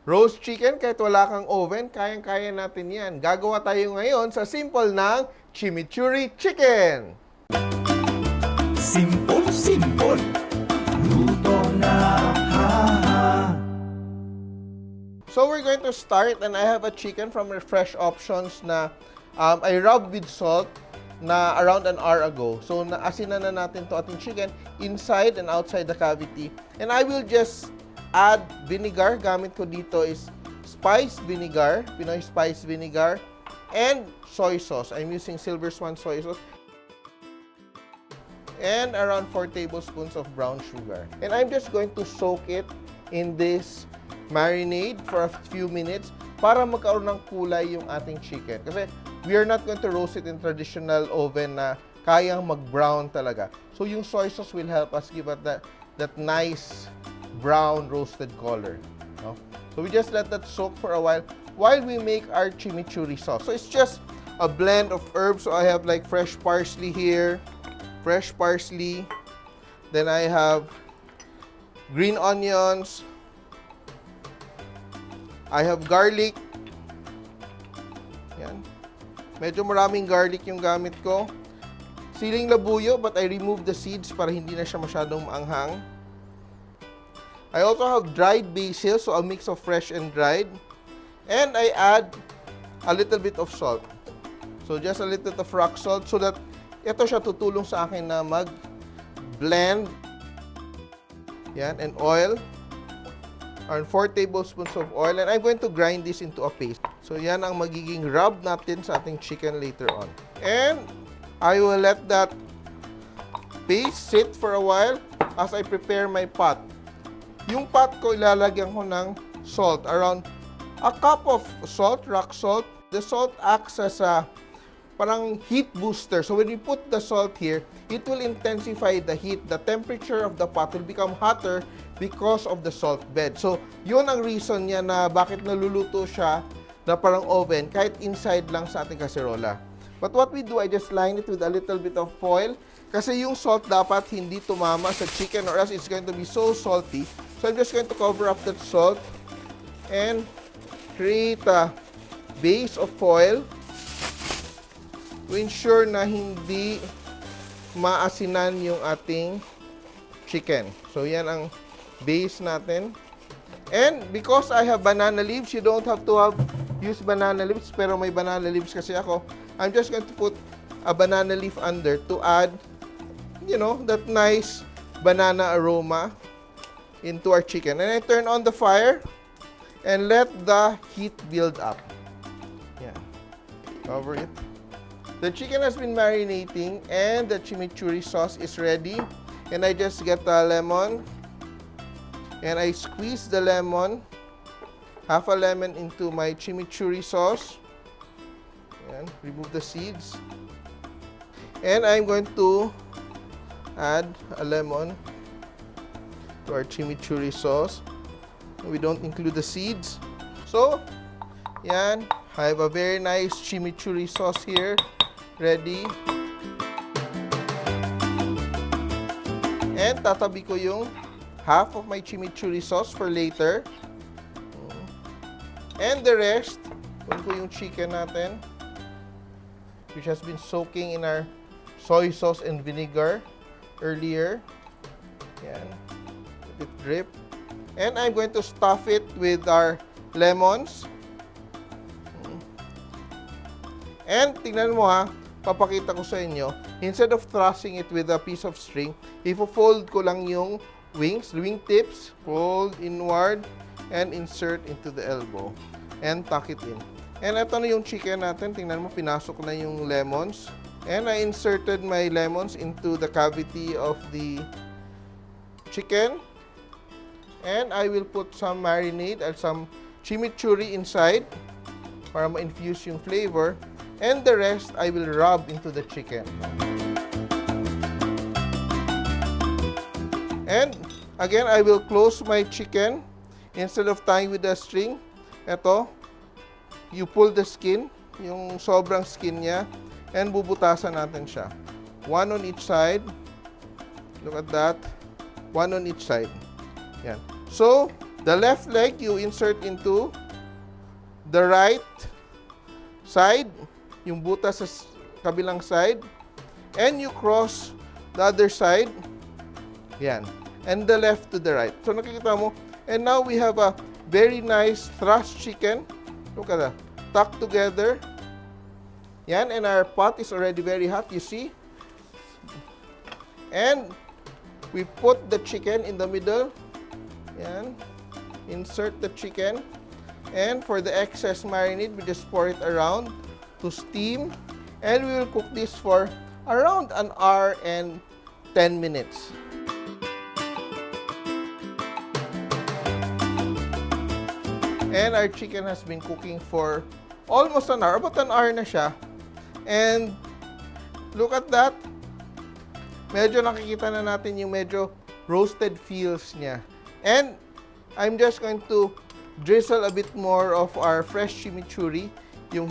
Roast chicken, kahit wala kang oven, kayang-kaya natin yan. Gagawa tayo ngayon sa simple ng chimichurri chicken. Simpol, luto na, ha. So we're going to start, and I have a chicken from Fresh Options na I rubbed with salt na around an hour ago. So naasinan na natin to ating chicken inside and outside the cavity. And I will just add vinegar. Gamit ko dito is spiced vinegar, Pinoy spiced vinegar, and soy sauce. I'm using Swan soy sauce. And around 4 tablespoons of brown sugar. And I'm just going to soak it in this marinade for a few minutes para magkaroon ng kulay yung ating chicken. Kasi we are not going to roast it in traditional oven na kayang mag-brown talaga. So yung soy sauce will help us give it that nice brown roasted color. No? So we just let that soak for a while we make our chimichurri sauce. So it's just a blend of herbs. So I have like fresh parsley here, fresh parsley. Then I have green onions. I have garlic. Yan. Medyo maraming garlic yung gamit ko. Siling labuyo, but I removed the seeds para hindi na siya masyadong maanghang. I also have dried basil, so a mix of fresh and dried. And I add a little bit of salt. So just a little bit of rock salt so that ito siya tutulong sa akin na mag-blend. Yan, and oil. Around 4 tablespoons of oil. And I'm going to grind this into a paste. So yan ang magiging rub natin sa ating chicken later on. And I will let that paste sit for a while as I prepare my pot. Yung pot ko, ilalagyan ko ng salt. Around a cup of salt, rock salt. The salt acts as a parang heat booster. So when you put the salt here, it will intensify the heat. The temperature of the pot will become hotter because of the salt bed. So yun ang reason niya na bakit naluluto siya na parang oven kahit inside lang sa ating kaserola. But what we do, I just line it with a little bit of foil kasi yung salt dapat hindi tumama sa chicken or else it's going to be so salty. So I'm just going to cover up that salt and create a base of foil to ensure na hindi maasinan yung ating chicken. So yan ang base natin. And because I have banana leaves, you don't have to use banana leaves, pero may banana leaves kasi ako. I'm just going to put a banana leaf under to add, you know, that nice banana aroma into our chicken. And I turn on the fire and let the heat build up. Yeah. Cover it. The chicken has been marinating and the chimichurri sauce is ready. And I just get a lemon and I squeeze the lemon, half a lemon into my chimichurri sauce. And remove the seeds. And I'm going to add a lemon to our chimichurri sauce. We don't include the seeds. So, yan. I have a very nice chimichurri sauce here. Ready. And tatabi ko yung half of my chimichurri sauce for later. And the rest, pun ko yung chicken natin, which has been soaking in our soy sauce and vinegar earlier. Yan. Let it drip. And I'm going to stuff it with our lemons. And tingnan mo ha, papakita ko sa inyo, instead of trussing it with a piece of string, ifo-fold ko lang yung wing tips, fold inward, and insert into the elbow. And tuck it in. And ito na yung chicken natin. Tingnan mo, pinasok na yung lemons. And I inserted my lemons into the cavity of the chicken. And I will put some marinade and some chimichurri inside para ma-infuse yung flavor. And the rest, I will rub into the chicken. And again, I will close my chicken. Instead of tying with a string, ito, you pull the skin, yung sobrang skin niya, and bubutasan natin siya. One on each side. Look at that. One on each side. Yan. So, The left leg, you insert into the right side, yung butas sa kabilang side, and you cross the other side. Yan. And the left to the right. So nakikita mo, and now we have a very nice thrust chicken. Look at that. Tucked together. Yan, and our pot is already very hot, you see. And we put the chicken in the middle. Yan. Insert the chicken. And for the excess marinade, we just pour it around to steam. And we will cook this for around an hour and 10 minutes. And our chicken has been cooking for almost an hour. About an hour na siya. And look at that. Medyo nakikita na natin yung medyo roasted feels niya. And I'm just going to drizzle a bit more of our fresh chimichurri, yung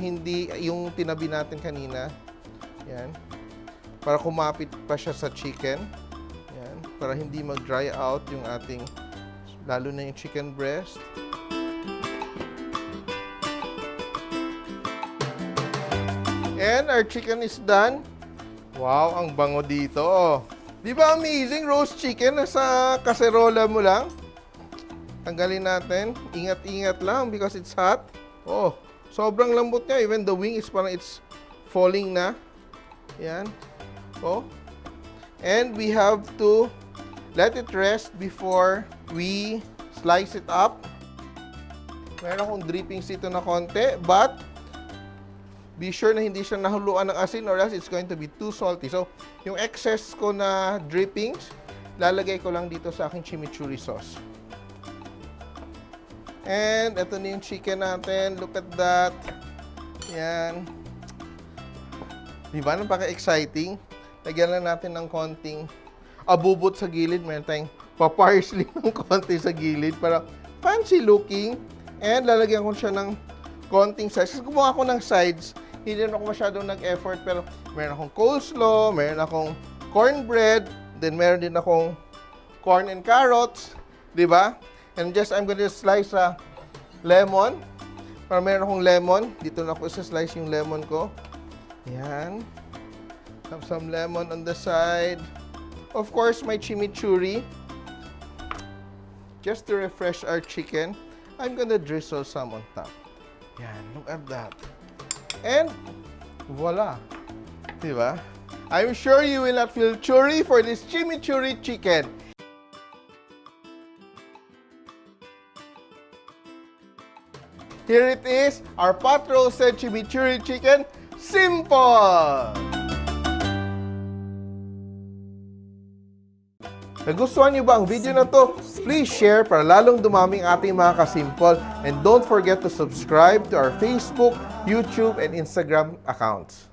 tinabi natin kanina. Yan. Para kumapit pa siya sa chicken. Yan. Para hindi mag-dry out yung ating, lalo na yung chicken breast. And our chicken is done. Wow, ang bango dito. Di ba amazing? Roast chicken nasa kaserola mo lang. Tanggalin natin. Ingat-ingat lang because it's hot. Oh, sobrang lambot niya. Even the wing is parang it's falling na. Yan. Oh. And we have to let it rest before we slice it up. Meron akong drippings dito na konti, but be sure na hindi siya nahuluan ng asin or else it's going to be too salty. So, yung excess ko na drippings, lalagay ko lang dito sa aking chimichurri sauce. And ito na yung chicken natin. Look at that. Yan. Diba? Napaka-exciting. Lagyan lang natin ng konting abubot sa gilid. Meron tayong pa-parsley ng konti sa gilid para fancy looking. And lalagyan ko siya ng konting sides. Kasi gumawa ako ng sides, hindi na ako masyadong nag-effort. Pero meron akong coleslaw, meron akong cornbread, then meron din akong corn and carrots. Diba? And I'm going to slice a lemon. Para meron akong lemon. Dito na ako isa-slice yung lemon ko. Yan. Have some lemon on the side. Of course, my chimichurri. Just to refresh our chicken, I'm going to drizzle some on top. Yan. Look at that. And voila. Diba? I'm sure you will not feel churri for this chimichurri chicken. Here it is, our pot roasted chimichurri chicken, Simpol! Nagustuhan niyo ba ang video na to? Please share para lalong dumaming ating mga kasimpol. And don't forget to subscribe to our Facebook, YouTube, and Instagram accounts.